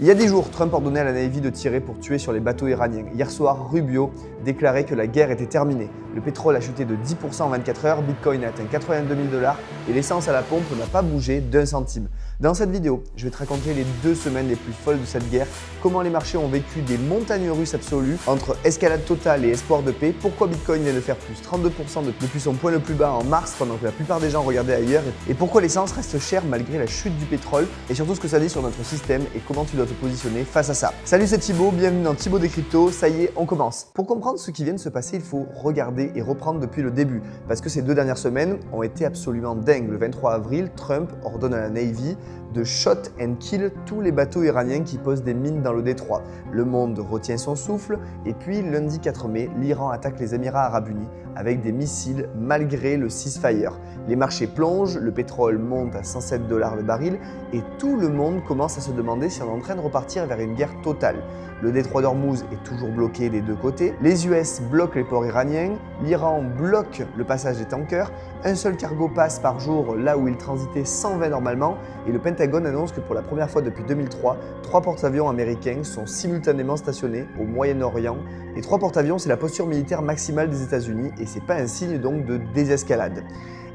Il y a 10 jours, Trump ordonnait à la Navy de tirer pour tuer sur les bateaux iraniens. Hier soir, Rubio déclarait que la guerre était terminée. Le pétrole a chuté de 10% en 24 heures, Bitcoin a atteint 82 000 $ et l'essence à la pompe n'a pas bougé d'un centime. Dans cette vidéo, je vais te raconter les 2 semaines les plus folles de cette guerre, comment les marchés ont vécu des montagnes russes absolues entre escalade totale et espoir de paix, pourquoi Bitcoin vient de faire plus 32% depuis son point le plus bas en mars pendant que la plupart des gens regardaient ailleurs, et pourquoi l'essence reste chère malgré la chute du pétrole, et surtout ce que ça dit sur notre système et comment tu dois te positionner face à ça. Salut, c'est Thibaut, bienvenue dans Thibaut des cryptos, ça y est, on commence. Pour comprendre ce qui vient de se passer, il faut regarder et reprendre depuis le début, parce que ces 2 dernières semaines ont été absolument dingues. Le 23 avril, Trump ordonne à la Navy de shot and kill tous les bateaux iraniens qui posent des mines dans le détroit. Le monde retient son souffle et puis lundi 4 mai, l'Iran attaque les Émirats Arabes Unis avec des missiles malgré le ceasefire. Les marchés plongent, le pétrole monte à 107 $ le baril et tout le monde commence à se demander si on est en train de repartir vers une guerre totale. Le détroit d'Ormuz est toujours bloqué des deux côtés, les US bloquent les ports iraniens, l'Iran bloque le passage des tankers, un seul cargo passe par jour là où il transitait 120 normalement et le Pentagone annonce que pour la première fois depuis 2003, 3 porte-avions américains sont simultanément stationnés au Moyen-Orient. Et 3 porte-avions, c'est la posture militaire maximale des États-Unis et c'est pas un signe donc de désescalade.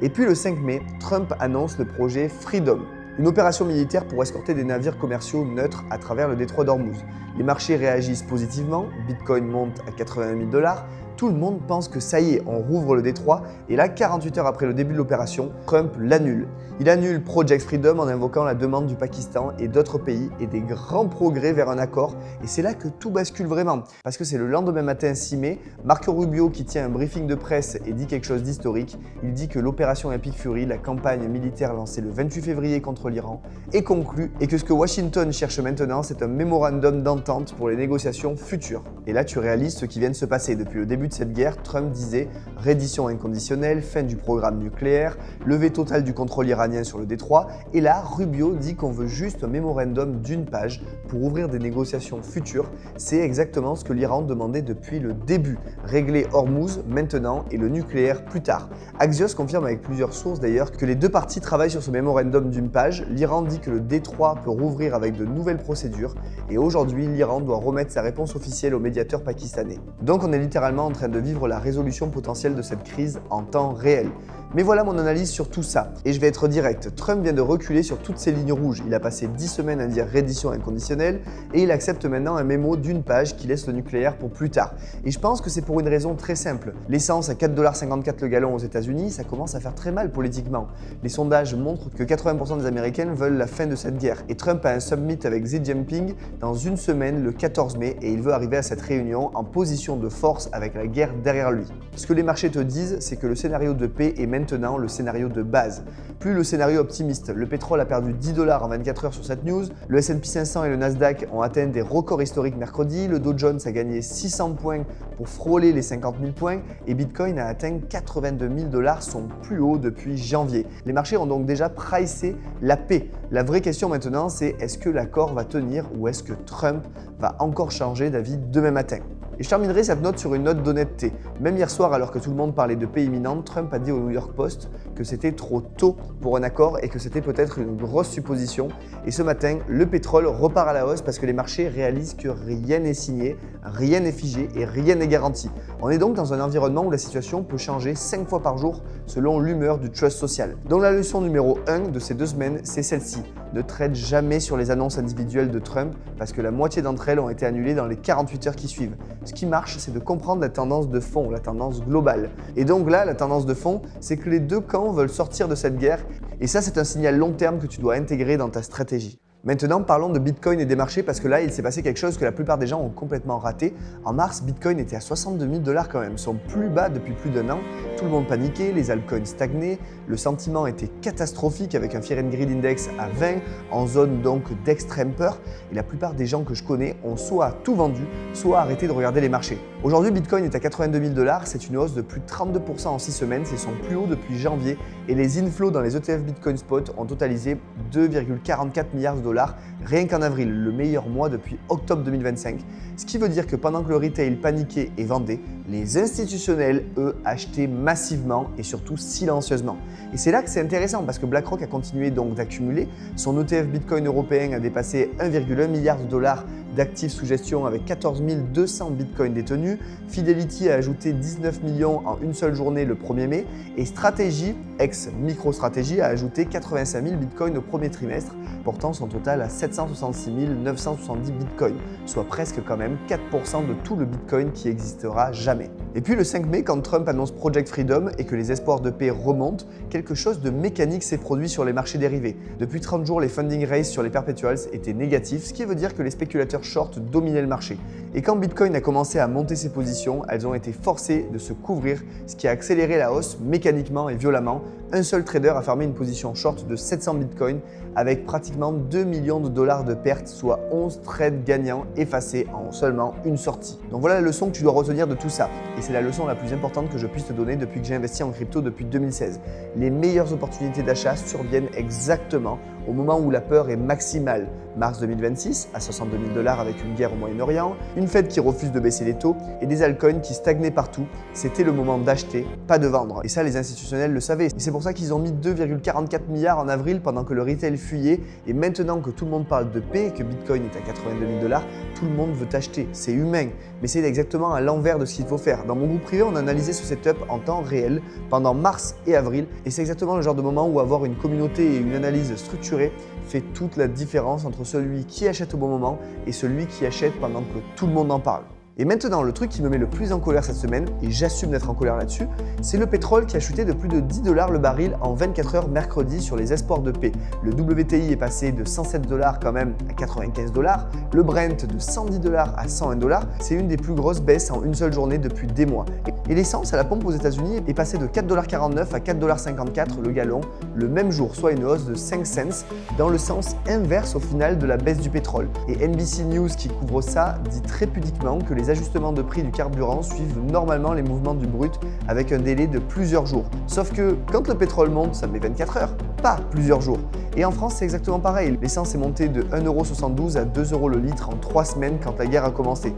Et puis le 5 mai, Trump annonce le projet Freedom, une opération militaire pour escorter des navires commerciaux neutres à travers le détroit d'Ormuz. Les marchés réagissent positivement, Bitcoin monte à 80 000 $, tout le monde pense que ça y est, on rouvre le détroit et là, 48 heures après le début de l'opération, Trump l'annule. Il annule Project Freedom en invoquant la demande du Pakistan et d'autres pays et des grands progrès vers un accord. Et c'est là que tout bascule vraiment, parce que c'est le lendemain matin 6 mai, Marco Rubio qui tient un briefing de presse et dit quelque chose d'historique. Il dit que l'opération Epic Fury, la campagne militaire lancée le 28 février contre l'Iran, est conclue et que ce que Washington cherche maintenant, c'est un mémorandum d'entente pour les négociations futures. Et là, tu réalises ce qui vient de se passer. Depuis le début de cette guerre, Trump disait reddition inconditionnelle, fin du programme nucléaire, levée totale du contrôle iranien sur le détroit, et là, Rubio dit qu'on veut juste un mémorandum d'une page pour ouvrir des négociations futures. C'est exactement ce que l'Iran demandait depuis le début. Régler Hormuz maintenant et le nucléaire plus tard. Axios confirme avec plusieurs sources d'ailleurs que les 2 parties travaillent sur ce mémorandum d'une page. L'Iran dit que le détroit peut rouvrir avec de nouvelles procédures et aujourd'hui, l'Iran doit remettre sa réponse officielle au médiateur pakistanais. Donc on est littéralement en train de vivre la résolution potentielle de cette crise en temps réel. Mais voilà mon analyse sur tout ça. Et je vais être direct, Trump vient de reculer sur toutes ces lignes rouges. Il a passé 10 semaines à dire reddition inconditionnelle et il accepte maintenant un mémo d'une page qui laisse le nucléaire pour plus tard. Et je pense que c'est pour une raison très simple. L'essence à 4,54 $ le gallon aux États-Unis, ça commence à faire très mal politiquement. Les sondages montrent que 80% des Américains veulent la fin de cette guerre. Et Trump a un summit avec Xi Jinping dans une semaine, le 14 mai, et il veut arriver à cette réunion en position de force avec la guerre derrière lui. Ce que les marchés te disent, c'est que le scénario de paix est maintenant le scénario de base. Plus le scénario optimiste. Le pétrole a perdu 10 $ en 24 heures sur cette news, le S&P 500 et le Nasdaq ont atteint des records historiques mercredi, le Dow Jones a gagné 600 points pour frôler les 50 000 points et Bitcoin a atteint 82 000 $, son plus haut depuis janvier. Les marchés ont donc déjà pricé la paix. La vraie question maintenant, c'est est-ce que l'accord va tenir ou est-ce que Trump va encore changer d'avis demain matin? Et je terminerai cette note sur une note d'honnêteté. Même hier soir, alors que tout le monde parlait de paix imminente, Trump a dit au New York Post que c'était trop tôt pour un accord et que c'était peut-être une grosse supposition. Et ce matin, le pétrole repart à la hausse parce que les marchés réalisent que rien n'est signé, rien n'est figé et rien n'est garanti. On est donc dans un environnement où la situation peut changer 5 fois par jour selon l'humeur du trust social. Donc la leçon numéro 1 de ces 2 semaines, c'est celle-ci. Ne trade jamais sur les annonces individuelles de Trump parce que la moitié d'entre elles ont été annulées dans les 48 heures qui suivent. Ce qui marche, c'est de comprendre la tendance de fond, la tendance globale. Et donc là, la tendance de fond, c'est que les 2 camps veulent sortir de cette guerre et ça, c'est un signal long terme que tu dois intégrer dans ta stratégie. Maintenant, parlons de Bitcoin et des marchés parce que là, il s'est passé quelque chose que la plupart des gens ont complètement raté. En mars, Bitcoin était à 62 000 $ quand même, son plus bas depuis plus d'1 an. Tout le monde paniquait, les altcoins stagnaient, le sentiment était catastrophique avec un Fear and Greed Index à 20, en zone donc d'extrême peur. Et la plupart des gens que je connais ont soit tout vendu, soit arrêté de regarder les marchés. Aujourd'hui, Bitcoin est à 82 000 $, c'est une hausse de plus de 32% en 6 semaines, c'est son plus haut depuis janvier. Et les inflows dans les ETF Bitcoin Spot ont totalisé 2,44 milliards $. $, rien qu'en avril, le meilleur mois depuis octobre 2025. Ce qui veut dire que pendant que le retail paniquait et vendait, les institutionnels, eux, achetaient massivement et surtout silencieusement. Et c'est là que c'est intéressant parce que BlackRock a continué donc d'accumuler. Son ETF Bitcoin européen a dépassé 1,1 milliard de dollars d'actifs sous gestion avec 14 200 bitcoins détenus. Fidelity a ajouté 19 millions en une seule journée le 1er mai et Strategy, ex-MicroStrategy, a ajouté 85 000 bitcoins au premier trimestre, portant son total à 766 970 bitcoins, soit presque quand même 4% de tout le bitcoin qui existera jamais. Et puis le 5 mai, quand Trump annonce Project Freedom et que les espoirs de paix remontent, quelque chose de mécanique s'est produit sur les marchés dérivés. Depuis 30 jours, les funding raise sur les perpetuals étaient négatifs, ce qui veut dire que les spéculateurs short dominaient le marché. Et quand Bitcoin a commencé à monter ses positions, elles ont été forcées de se couvrir, ce qui a accéléré la hausse mécaniquement et violemment. Un seul trader a fermé une position short de 700 bitcoins avec pratiquement 2 millions de dollars de pertes, soit 11 trades gagnants effacés en seulement une sortie. Donc voilà la leçon que tu dois retenir de tout ça. Et c'est la leçon la plus importante que je puisse te donner depuis que j'ai investi en crypto depuis 2016. Les meilleures opportunités d'achat surviennent exactement au moment où la peur est maximale. Mars 2026, à 62 000 $ avec une guerre au Moyen-Orient, une Fed qui refuse de baisser les taux et des altcoins qui stagnaient partout. C'était le moment d'acheter, pas de vendre. Et ça, les institutionnels le savaient. Et c'est pour ça qu'ils ont mis 2,44 milliards en avril pendant que le retail fuyait. Et maintenant que tout le monde parle de paix et que Bitcoin est à 82 000 $, tout le monde veut acheter. C'est humain. Mais c'est exactement à l'envers de ce qu'il faut faire. Dans mon groupe privé, on a analysé ce setup en temps réel pendant mars et avril. Et c'est exactement le genre de moment où avoir une communauté et une analyse structurée fait toute la différence entre celui qui achète au bon moment et celui qui achète pendant que tout le monde en parle. Et maintenant, le truc qui me met le plus en colère cette semaine, et j'assume d'être en colère là-dessus, c'est le pétrole qui a chuté de plus de 10 $ le baril en 24 heures mercredi sur les espoirs de paix. Le WTI est passé de 107 $ quand même à 95 $, le Brent de 110 $ à 101 $. C'est une des plus grosses baisses en une seule journée depuis des mois. Et l'essence à la pompe aux États-Unis est passée de 4,49 $ à 4,54 $ le gallon le même jour, soit une hausse de 5 cents dans le sens inverse au final de la baisse du pétrole. Et NBC News qui couvre ça dit très pudiquement que les ajustements de prix du carburant suivent normalement les mouvements du brut avec un délai de plusieurs jours. Sauf que quand le pétrole monte, ça met 24 heures, pas plusieurs jours. Et en France, c'est exactement pareil. L'essence est montée de 1,72 € à 2 € le litre en 3 semaines quand la guerre a commencé.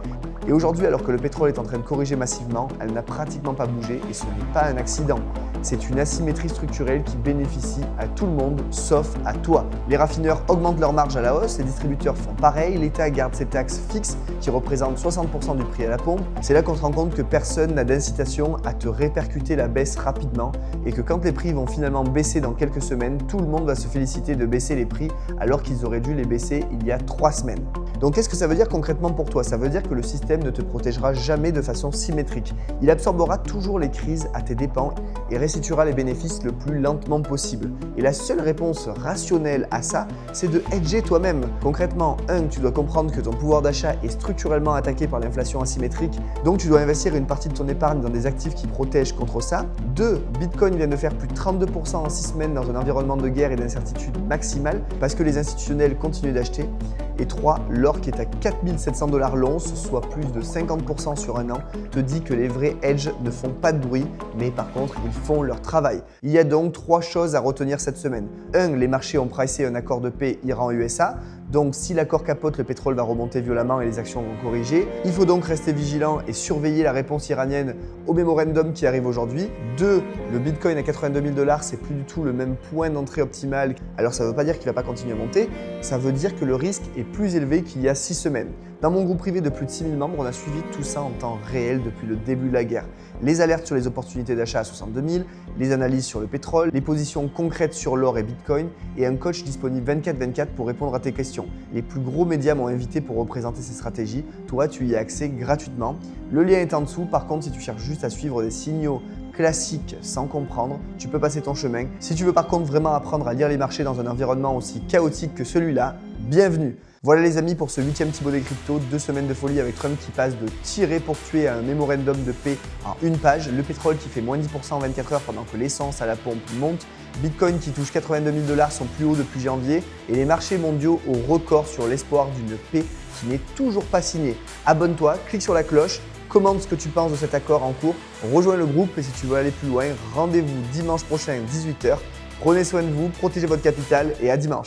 Et aujourd'hui, alors que le pétrole est en train de corriger massivement, elle n'a pratiquement pas bougé et ce n'est pas un accident. C'est une asymétrie structurelle qui bénéficie à tout le monde, sauf à toi. Les raffineurs augmentent leur marge à la hausse, les distributeurs font pareil, l'État garde ses taxes fixes qui représentent 60% du prix à la pompe. C'est là qu'on se rend compte que personne n'a d'incitation à te répercuter la baisse rapidement et que quand les prix vont finalement baisser dans quelques semaines, tout le monde va se féliciter de baisser les prix alors qu'ils auraient dû les baisser il y a 3 semaines. Donc qu'est-ce que ça veut dire concrètement pour toi? Ça veut dire que le système ne te protégera jamais de façon symétrique. Il absorbera toujours les crises à tes dépens et restituera les bénéfices le plus lentement possible. Et la seule réponse rationnelle à ça, c'est de hedger toi-même. Concrètement, 1, tu dois comprendre que ton pouvoir d'achat est structurellement attaqué par l'inflation asymétrique, donc tu dois investir une partie de ton épargne dans des actifs qui protègent contre ça. 2, Bitcoin vient de faire plus de 32% en 6 semaines dans un environnement de guerre et d'incertitude maximale parce que les institutionnels continuent d'acheter. Et 3, l'or qui est à 4 700 $ l'once, soit plus de 50% sur un an, te dit que les vrais hedges ne font pas de bruit, mais par contre, ils font leur travail. Il y a donc 3 choses à retenir cette semaine. 1, les marchés ont pricé un accord de paix Iran-USA. Donc si l'accord capote, le pétrole va remonter violemment et les actions vont corriger. Il faut donc rester vigilant et surveiller la réponse iranienne au mémorandum qui arrive aujourd'hui. 2, le Bitcoin à 82 000 $, c'est plus du tout le même point d'entrée optimal. Alors ça ne veut pas dire qu'il ne va pas continuer à monter, ça veut dire que le risque est plus élevé qu'il y a 6 semaines. Dans mon groupe privé de plus de 6 000 membres, on a suivi tout ça en temps réel depuis le début de la guerre. Les alertes sur les opportunités d'achat à 62 000, les analyses sur le pétrole, les positions concrètes sur l'or et Bitcoin et un coach disponible 24/24 pour répondre à tes questions. Les plus gros médias m'ont invité pour représenter ces stratégies. Toi, tu y as accès gratuitement. Le lien est en dessous. Par contre, si tu cherches juste à suivre des signaux classique sans comprendre, tu peux passer ton chemin. Si tu veux par contre vraiment apprendre à lire les marchés dans un environnement aussi chaotique que celui-là, bienvenue. Voilà les amis pour ce 8e Thibaut des cryptos, 2 semaines de folie avec Trump qui passe de tirer pour tuer à un mémorandum de paix en une page, le pétrole qui fait moins 10% en 24 heures pendant que l'essence à la pompe monte, Bitcoin qui touche 82 000 $, son plus haut depuis janvier, et les marchés mondiaux au record sur l'espoir d'une paix qui n'est toujours pas signée. Abonne-toi, clique sur la cloche, commente ce que tu penses de cet accord en cours, rejoins le groupe et si tu veux aller plus loin, rendez-vous dimanche prochain 18 h. Prenez soin de vous, protégez votre capital et à dimanche.